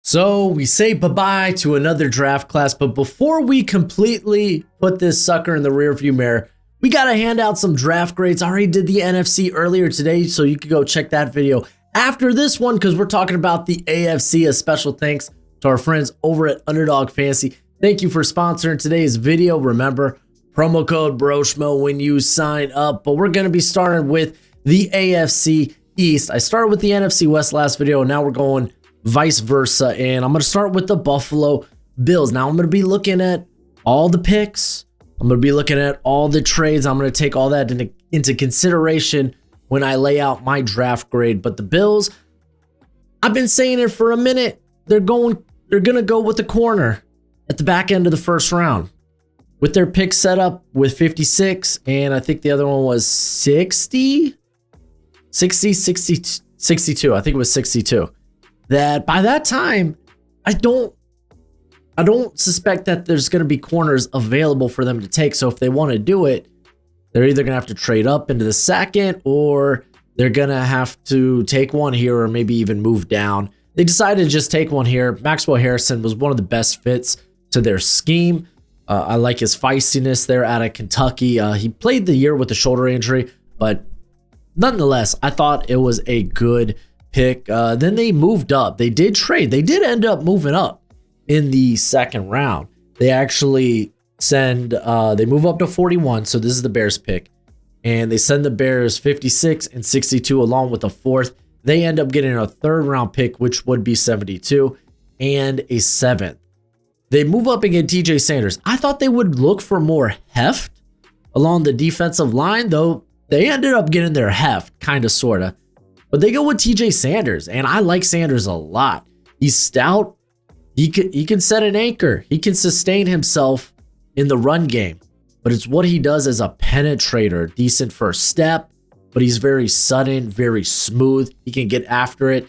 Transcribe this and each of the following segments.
So we say bye-bye to another draft class, but before we completely put this sucker in the rearview mirror, we got to hand out some draft grades. I already did the NFC earlier today, so you can go check that video after this one because we're talking about the AFC. A special thanks to our friends over at Underdog Fantasy. Thank you for sponsoring today's video. Remember, promo code Broshmo when you sign up, but we're going to be starting with the AFC East. I started with the NFC West last video, and now we're going vice versa, and I'm going to start with the Buffalo Bills. Now I'm going to be looking at all the picks. I'm going to be looking at all the trades. I'm going to take all that into consideration when I lay out my draft grade. But the Bills, I've been saying it for a minute. They're going to go with the corner at the back end of the first round with their pick set up with 56, and I think the other one was 62. I think it was 62. That by that time, I don't suspect that there's going to be corners available for them to take. So if they want to do it, they're either going to have to trade up into the second, or they're going to have to take one here, or maybe even move down. They decided to just take one here. Maxwell Harrison was one of the best fits to their scheme. I like his feistiness there out of Kentucky. He played the year with a shoulder injury, but nonetheless, I thought it was a good pick. Then they moved up. They did trade. They did end up moving up in the second round. They actually they move up to 41. So this is the Bears pick, and they send the Bears 56 and 62 along with a fourth. They end up getting a third round pick, which would be 72, and a seventh. They move up and get TJ Sanders. I thought they would look for more heft along the defensive line, though they ended up getting their heft, kind of, sort of. But they go with TJ Sanders, and I like Sanders a lot. He's stout. He can set an anchor. He can sustain himself in the run game. But it's what he does as a penetrator. Decent first step, but he's very sudden, very smooth. He can get after it.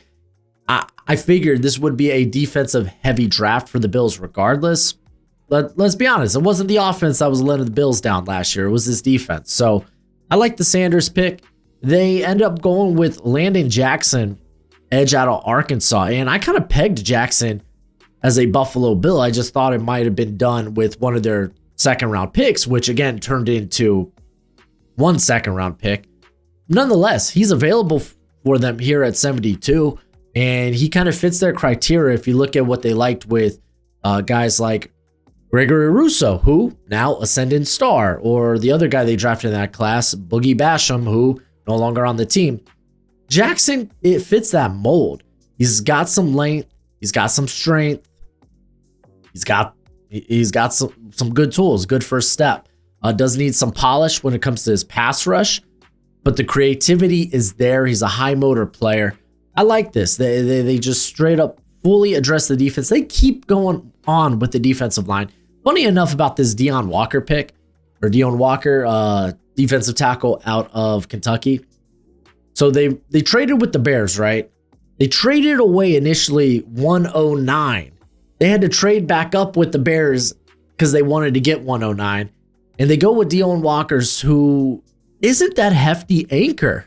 I figured this would be a defensive-heavy draft for the Bills regardless. But let's be honest, it wasn't the offense that was letting the Bills down last year. It was this defense. So I like the Sanders pick. They end up going with Landon Jackson, edge out of Arkansas. And I kind of pegged Jackson as a Buffalo Bill. I just thought it might have been done with one of their second-round picks, which again turned into one second-round pick. Nonetheless, he's available for them here at 72. And he kind of fits their criteria if you look at what they liked with guys like Gregory Rousseau, who now ascendant star, or the other guy they drafted in that class, Boogie Basham, who no longer on the team. Jackson, it fits that mold. He's got some length. He's got some strength. He's got some good tools, good first step. Does need some polish when it comes to his pass rush, but the creativity is there. He's a high motor player. I like this. They just straight up fully address the defense. They keep going on with the defensive line. Funny enough about this Deon Walker pick, or Deon Walker, defensive tackle out of Kentucky. So they traded with the Bears, right? They traded away initially 109. They had to trade back up with the Bears because they wanted to get 109. And they go with Deon Walker's, who isn't that hefty anchor.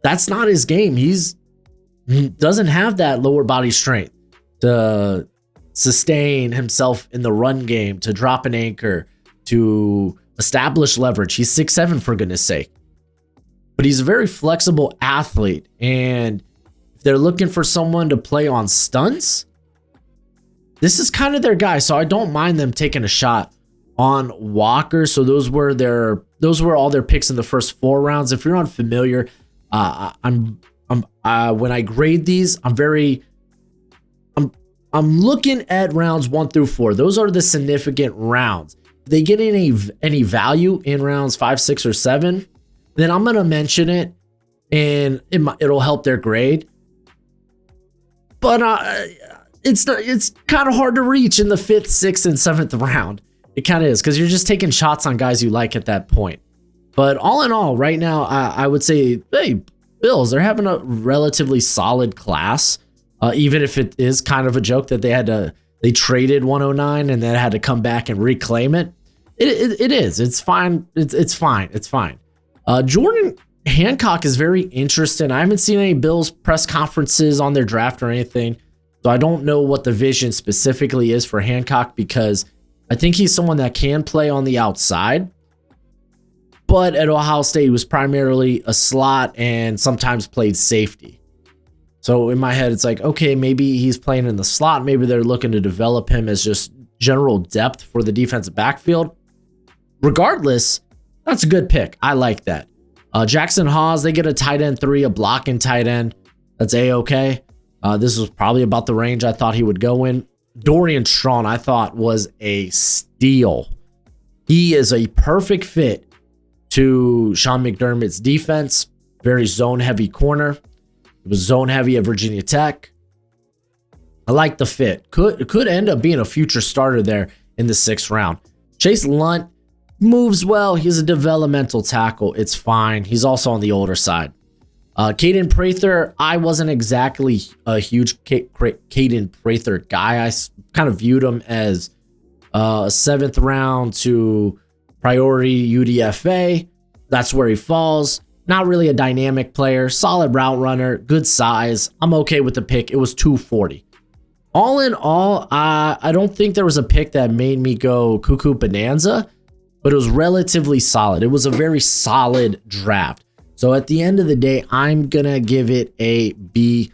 That's not his game. He doesn't have that lower body strength to sustain himself in the run game, to drop an anchor, to establish leverage. He's 6'7", for goodness sake. But he's a very flexible athlete. And if they're looking for someone to play on stunts, this is kind of their guy. So I don't mind them taking a shot on Walker. So those were all their picks in the first 4 rounds. If you're unfamiliar, when I grade these, I'm looking at rounds 1 through 4. Those are the significant rounds. If they get any value in rounds 5, 6, or 7, then I'm gonna mention it, and it'll help their grade. But it's kind of hard to reach in the 5th, 6th, and 7th round. It kind of is, because you're just taking shots on guys you like at that point. But all in all, right now, I would say, hey, Bills, they're having a relatively solid class, even if it is kind of a joke that they traded 109 and then had to come back and reclaim it. It is. It's fine. It's fine. Jordan Hancock is very interesting. I haven't seen any Bills press conferences on their draft or anything, So I don't know what the vision specifically is for Hancock, because I think he's someone that can play on the outside. But at Ohio State, he was primarily a slot and sometimes played safety. So in my head, it's like, okay, maybe he's playing in the slot. Maybe they're looking to develop him as just general depth for the defensive backfield. Regardless, that's a good pick. I like that. Jackson Hawes, they get a tight end 3, a blocking tight end. That's A-okay. This was probably about the range I thought he would go in. Dorian Strong, I thought, was a steal. He is a perfect fit to Sean McDermott's defense. Very zone-heavy corner. It was zone-heavy at Virginia Tech. I like the fit. Could end up being a future starter there in the 6th round. Chase Lunt moves well. He's a developmental tackle. It's fine. He's also on the older side. Caden Prather, I wasn't exactly a huge Caden Prather guy. I kind of viewed him as a 7th round to priority UDFA. That's where he falls. Not really a dynamic player. Solid route runner. Good size. I'm okay with the pick. It was 240. All in all, I don't think there was a pick that made me go cuckoo bonanza, but it was relatively solid. It was a very solid draft. So at the end of the day, I'm going to give it a B+.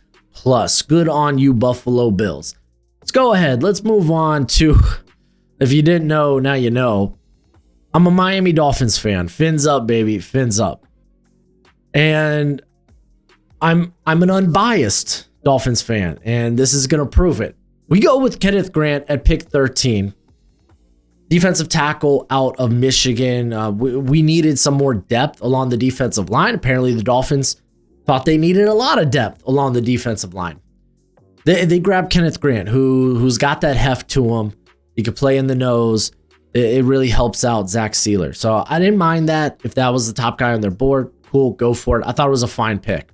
Good on you, Buffalo Bills. Let's go ahead. Let's move on to, if you didn't know, now you know. I'm a Miami Dolphins fan. Fins up, baby. Fins up. And I'm an unbiased Dolphins fan, and this is going to prove it. We go with Kenneth Grant at pick 13. Defensive tackle out of Michigan. We needed some more depth along the defensive line. Apparently, the Dolphins thought they needed a lot of depth along the defensive line. They grabbed Kenneth Grant, who's got that heft to him. He could play in the nose. It really helps out Zach Sealer. So I didn't mind that. If that was the top guy on their board, cool, go for it. I thought it was a fine pick.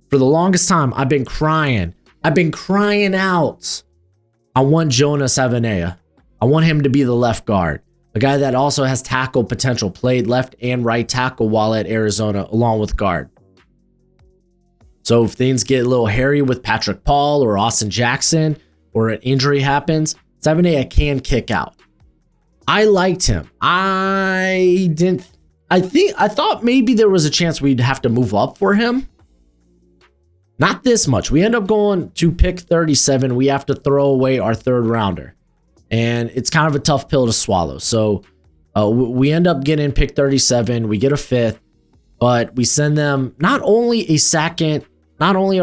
For the longest time, I've been crying out. I want Jonas Avenea. I want him to be the left guard. A guy that also has tackle potential, played left and right tackle while at Arizona, along with guard. So if things get a little hairy with Patrick Paul or Austin Jackson, or an injury happens, Avenea can kick out. I liked him. I thought maybe there was a chance we'd have to move up for him. Not this much. We end up going to pick 37. We have to throw away our 3rd rounder. And it's kind of a tough pill to swallow. So we end up getting pick 37. We get a 5th, but we send them not only our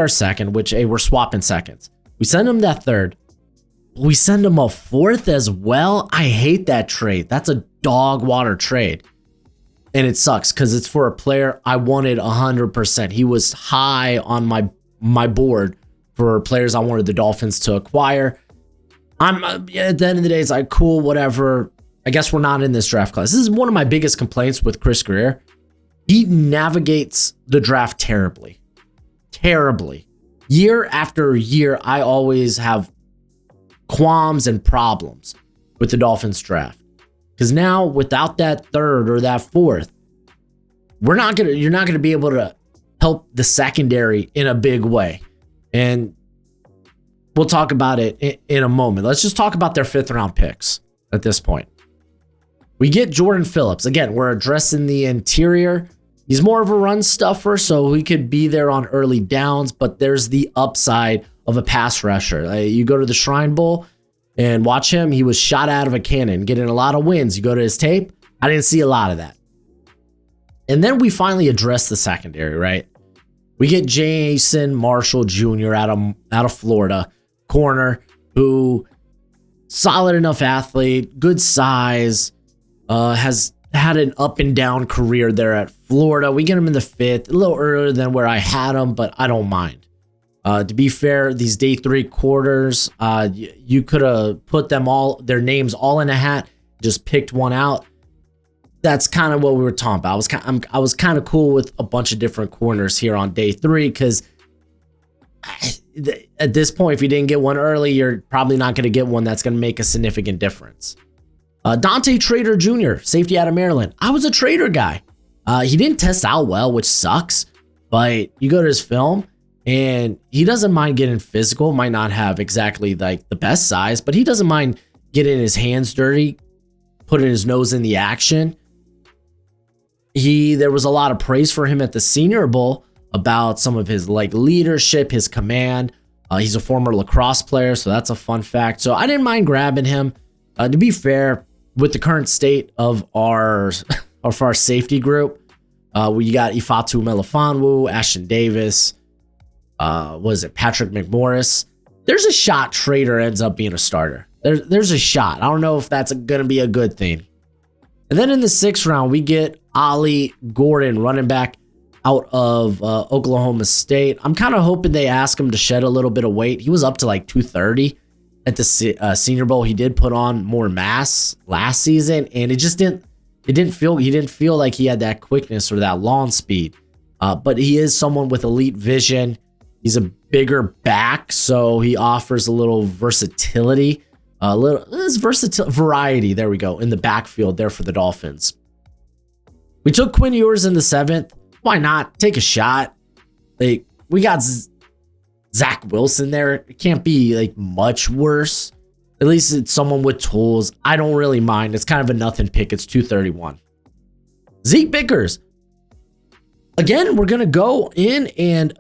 2nd, which we're swapping seconds. We send them that 3rd. We send them a 4th as well. I hate that trade. That's a dog water trade. And it sucks because it's for a player I wanted 100%. He was high on my board for players I wanted the Dolphins to acquire. I'm at the end of the day, it's like, cool, whatever. I guess we're not in this draft class. This is one of my biggest complaints with Chris Greer. He navigates the draft terribly. Terribly. Year after year, I always have qualms and problems with the Dolphins draft. Because now, without that 3rd or that 4th, you're not gonna be able to help the secondary in a big way. And we'll talk about it in a moment. Let's just talk about their 5th round picks at this point. We get Jordan Phillips. Again, we're addressing the interior. He's more of a run stuffer, so he could be there on early downs, but there's the upside of a pass rusher. You go to the Shrine Bowl and watch him. He was shot out of a cannon, getting a lot of wins. You go to his tape, I didn't see a lot of that. And then we finally address the secondary, right? We get Jason Marshall Jr. out of Florida, corner, who solid enough athlete, good size, has had an up and down career there at Florida. We get him in the 5th, a little earlier than where I had him, but I don't mind. To be fair, these day 3 quarters, you could have put their names all in a hat, just picked one out. That's kind of what we were talking about. I was kind of cool with a bunch of different corners here on day 3 because at this point, if you didn't get one early, you're probably not going to get one that's going to make a significant difference. Dante Trader Jr., safety out of Maryland. I was a Trader guy. He didn't test out well, which sucks, but you go to his film, And he doesn't mind getting physical, might not have exactly like the best size, but he doesn't mind getting his hands dirty, putting his nose in the action. There was a lot of praise for him at the Senior Bowl about some of his like leadership, his command. He's a former lacrosse player, so that's a fun fact. So I didn't mind grabbing him. To be fair, with the current state of our safety group, we got Ifeatu Melifonwu, Ashton Davis, Patrick McMorris. There's a shot Trader ends up being a starter. There's a shot. I don't know if that's going to be a good thing. And then in the 6th round, we get Ollie Gordon, running back out of Oklahoma State. I'm kind of hoping they ask him to shed a little bit of weight. He was up to like 230 at the Senior Bowl. He did put on more mass last season, and he didn't feel like he had that quickness or that lawn speed. But he is someone with elite vision. He's a bigger back, so he offers a little versatility. Variety, there we go, in the backfield there for the Dolphins. We took Quinn Ewers in the 7th. Why not? Take a shot. We got Zach Wilson there. It can't be like much worse. At least it's someone with tools. I don't really mind. It's kind of a nothing pick. It's 231. Zeke Bickers. Again, we're going to go in and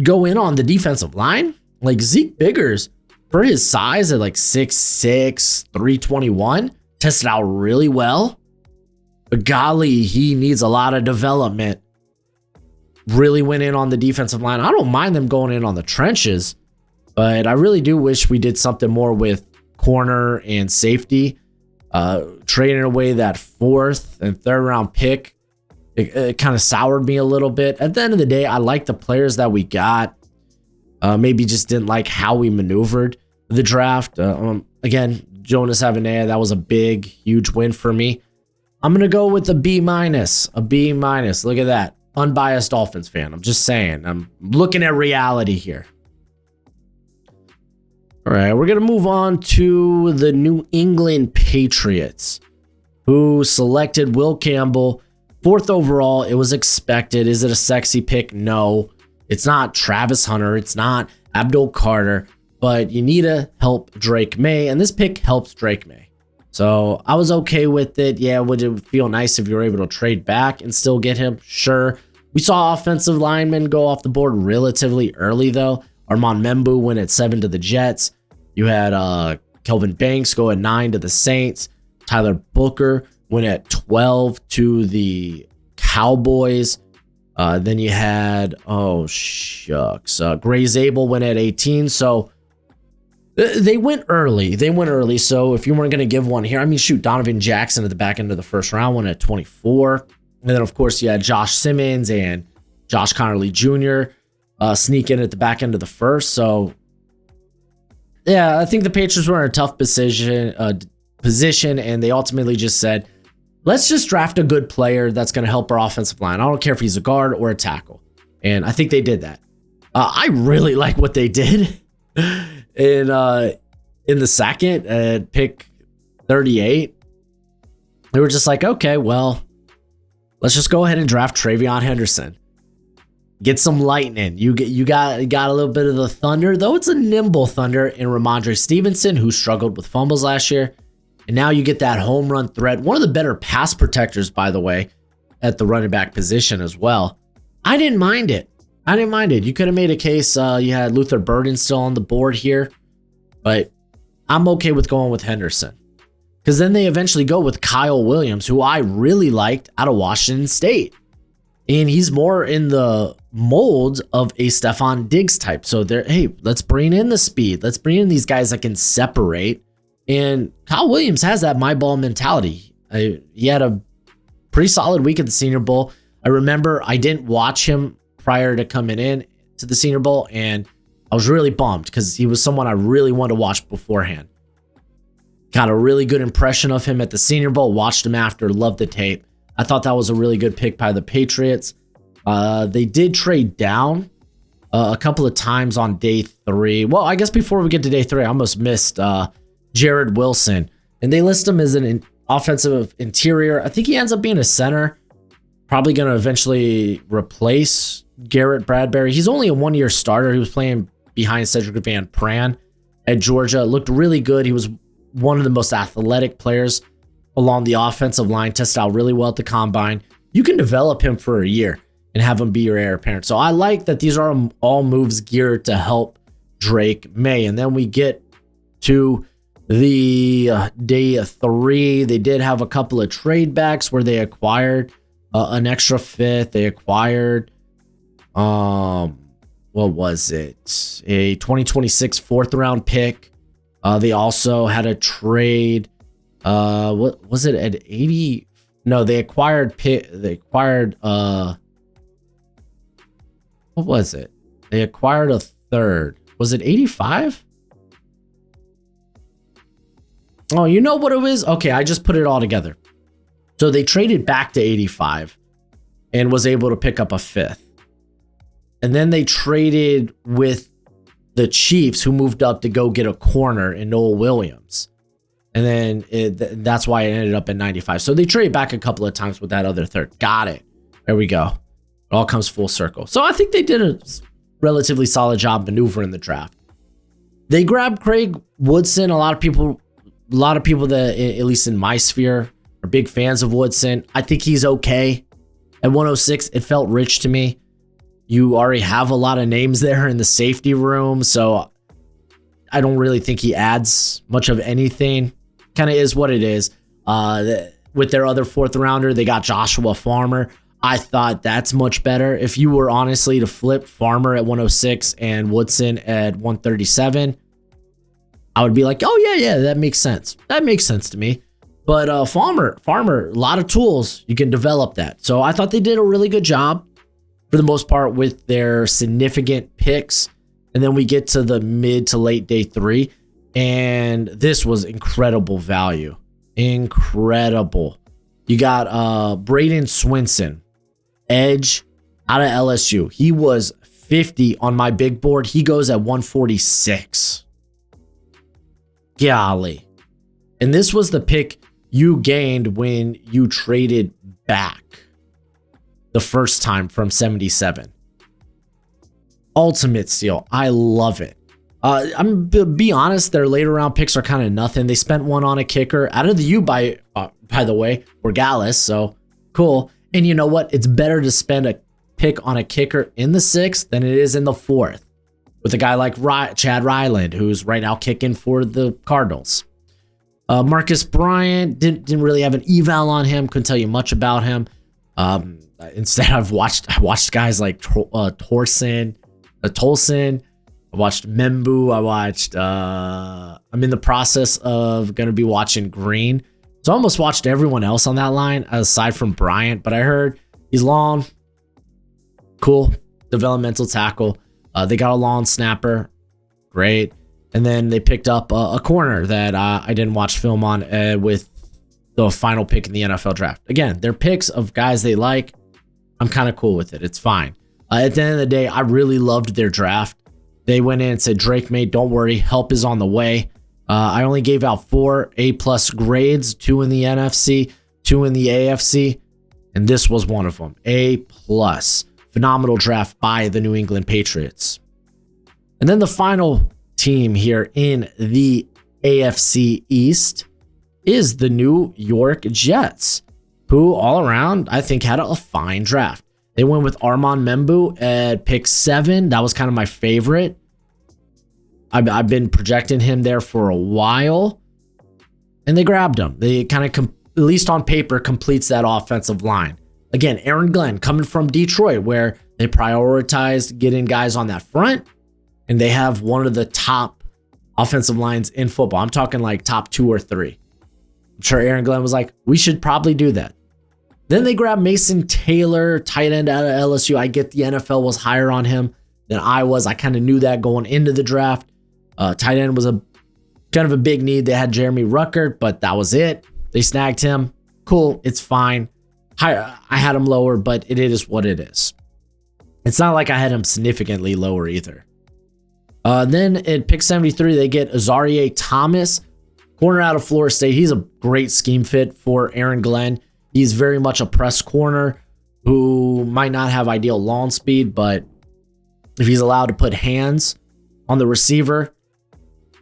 go in on the defensive line. Like Zeke Bickers, for his size at like 6'6", 321, tested out really well. But golly, he needs a lot of development. Really went in on the defensive line. I don't mind them going in on the trenches, but I really do wish we did something more with corner and safety. Trading away that 4th and 3rd round pick, it kind of soured me a little bit. At the end of the day, I like the players that we got. Maybe just didn't like how we maneuvered the draft. Again, Jonas Avenea, that was a big, huge win for me. I'm going to go with a B-. A B-. Look at that. Unbiased Dolphins fan. I'm just saying. I'm looking at reality here. All right, we're going to move on to the New England Patriots, who selected Will Campbell, 4th overall. It was expected. Is it a sexy pick? No. It's not Travis Hunter. It's not Abdul Carter. But you need to help Drake May, and this pick helps Drake May. So I was okay with it. Yeah, would it feel nice if you were able to trade back and still get him? Sure. We saw offensive linemen go off the board relatively early, though. Armand Membu went at 7 to the Jets. You had Kelvin Banks go at 9 to the Saints. Tyler Booker went at 12 to the Cowboys. Then you had, Gray Zabel went at 18. So they went early. So if you weren't going to give one here, Donovan Jackson at the back end of the 1st round went at 24. And then, of course, you had Josh Simmons and Josh Connerly Jr. Sneak in at the back end of the 1st. So, yeah, I think the Patriots were in a tough position, and they ultimately just said, let's just draft a good player that's going to help our offensive line. I don't care if he's a guard or a tackle. And I think they did that. I really like what they did in the 2nd at pick 38. They were just like, okay, well, let's just go ahead and draft Travion Henderson. Get some lightning. You got a little bit of the thunder, though it's a nimble thunder in Ramondre Stevenson, who struggled with fumbles last year. And now you get that home run threat. One of the better pass protectors, by the way, at the running back position as well. I didn't mind it. You could have made a case. You had Luther Burden still on the board here, but I'm okay with going with Henderson. Because then they eventually go with Kyle Williams, who I really liked out of Washington State. And he's more in the mold of a Stephon Diggs type. So let's bring in the speed. Let's bring in these guys that can separate. And Kyle Williams has that my ball mentality. He had a pretty solid week at the Senior Bowl. I remember I didn't watch him prior to coming in to the Senior Bowl, and I was really bummed because he was someone I really wanted to watch beforehand. Got a really good impression of him at the Senior Bowl, watched him after, loved the tape. I thought that was a really good pick by the Patriots. They did trade down a couple of times on day 3. Well, I guess before we get to day 3, I almost missed Jared Wilson. And they list him as an offensive interior. I think he ends up being a center. Probably going to eventually replace Garrett Bradbury. He's only a 1-year starter. He was playing behind Cedric Van Pran at Georgia. Looked really good. He was one of the most athletic players along the offensive line. Tested out really well at the combine. You can develop him for a year and have him be your heir apparent. So I like that these are all moves geared to help Drake May. And then we get to the day 3. They did have a couple of trade backs where they acquired an extra 5th. They acquired what was it? A 2026 4th round pick. They also had a trade. What was it at 80? No, they acquired what was it? They acquired a 3rd. Was it 85? Oh, you know what it was? Okay, I just put it all together. So they traded back to 85 and was able to pick up a 5th. And then they traded with the Chiefs, who moved up to go get a corner in Noel Williams. And then that's why it ended up at 95. So they traded back a couple of times with that other 3rd. Got it. There we go. It all comes full circle. So I think they did a relatively solid job maneuvering the draft. They grabbed Craig Woodson. A lot of people that, at least in my sphere, are big fans of Woodson. I think he's okay. At 106, it felt rich to me. You already have a lot of names there in the safety room, so I don't really think he adds much of anything. Kind of is what it is. With their other 4th rounder, they got Joshua Farmer. I thought that's much better. If you were honestly to flip Farmer at 106 and Woodson at 137, I would be like, oh yeah, that makes sense. That makes sense to me. But Farmer, a lot of tools. You can develop that. So I thought they did a really good job for the most part with their significant picks. And then we get to the mid to late day 3. And this was incredible value. Incredible. You got Braden Swinson, edge out of LSU. He was 50 on my big board. He goes at 146. Golly. And this was the pick you gained when you traded back the first time from 77. Ultimate steal. I love it. I'm to be honest, their later round picks are kind of nothing. They spent one on a kicker out of the U by the way, Borgalis. So cool. And you know what? It's better to spend a pick on a kicker in the 6th than it is in the 4th with a guy like Chad Ryland, who's right now kicking for the Cardinals. Marcus Bryant didn't really have an eval on him. Couldn't tell you much about him. Instead, I watched guys like Tolson. I watched Membu. I'm in the process of going to be watching Green. So I almost watched everyone else on that line aside from Bryant, but I heard he's long, cool, developmental tackle. They got a long snapper, great. And then they picked up a corner that I didn't watch film on with the final pick in the NFL draft. Again, they're picks of guys they like. I'm kind of cool with it. It's fine. At the end of the day, I really loved their draft. They went in and said, Drake May, don't worry, help is on the way. I only gave out 4 A+ grades, 2 in the NFC, 2 in the AFC, and this was one of them. A+. Phenomenal draft by the New England Patriots. And then the final team here in the AFC East is the New York Jets, who all around I think had a fine draft. They went with Armand Membu at pick 7. That was kind of my favorite. I've been projecting him there for a while, and they grabbed him. They kind of, at least on paper, completes that offensive line. Again, Aaron Glenn coming from Detroit, where they prioritized getting guys on that front, and they have one of the top offensive lines in football. I'm talking like top 2 or 3. I'm sure Aaron Glenn was like, we should probably do that. Then they grabbed Mason Taylor, tight end out of LSU. I get the NFL was higher on him than I was. I kind of knew that going into the draft. Tight end was a kind of a big need. They had Jeremy Ruckert, but that was it. They snagged him. Cool. It's fine. I had him lower, but it is what it is. It's not like I had him significantly lower either. Then at pick 73, they get Azareye'h Thomas, corner out of Florida State. He's a great scheme fit for Aaron Glenn. He's very much a press corner. who might not have ideal launch speed, but if he's allowed to put hands on the receiver,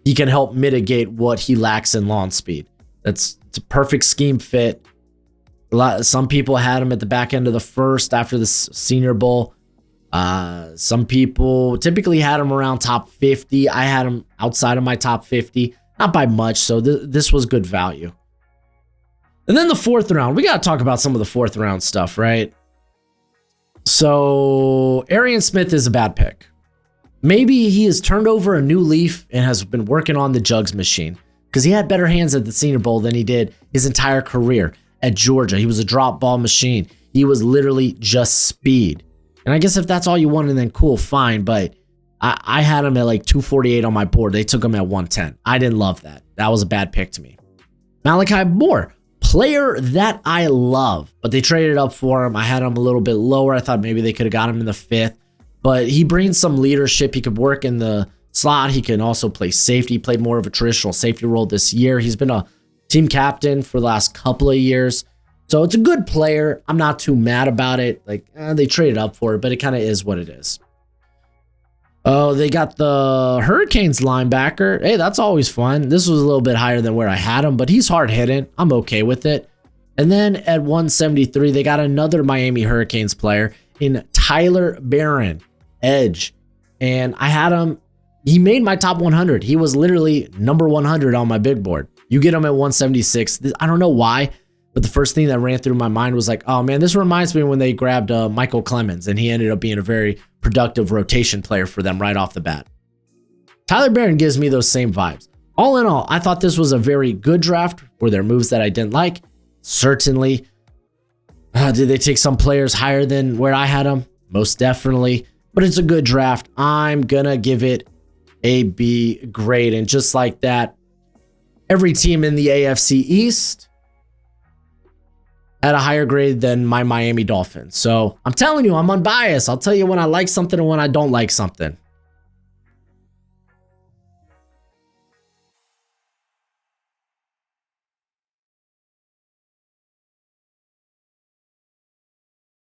he can help mitigate what he lacks in launch speed. It's a perfect scheme fit. Some people had him at the back end of the first after the Senior Bowl. Some people typically had him around top 50. I had him outside of my top 50, not by much. So this was good value. And then the fourth round, we got to talk about some of the fourth round stuff, right? So Arian Smith is a bad pick. Maybe he has turned over a new leaf and has been working on the jugs machine, because he had better hands at the Senior Bowl than he did his entire career at Georgia. He was a drop ball machine. He was literally just speed. And I guess if that's all you wanted, then cool, fine. But I had him at like 248 on my board. They took him at 110. I didn't love that. That was a bad pick to me. Malachi Moore, player that I love, but they traded up for him. I had him a little bit lower. I thought maybe they could have got him in the 5th, but he brings some leadership. He could work in the slot. He can also play safety. He played more of a traditional safety role this year. He's been a team captain for the last couple of years. So it's a good player. I'm not too mad about it. Like, they traded up for it, but it kind of is what it is. Oh, they got the Hurricanes linebacker. Hey, that's always fun. This was a little bit higher than where I had him, but he's hard hitting. I'm okay with it. And then at 173, they got another Miami Hurricanes player in Tyler Barron, edge. And I had him. He made my top 100. He was literally number 100 on my big board. You get him at 176. I don't know why, but the first thing that ran through my mind was like, oh man, this reminds me when they grabbed Michael Clemens, and he ended up being a very productive rotation player for them right off the bat. Tyler Barron gives me those same vibes. All in all, I thought this was a very good draft. Were there moves that I didn't like? Certainly. Did they take some players higher than where I had them? Most definitely. But it's a good draft. I'm going to give it a B grade. And just like that, every team in the AFC East at a higher grade than my Miami Dolphins. So I'm telling you, I'm unbiased. I'll tell you when I like something and when I don't like something.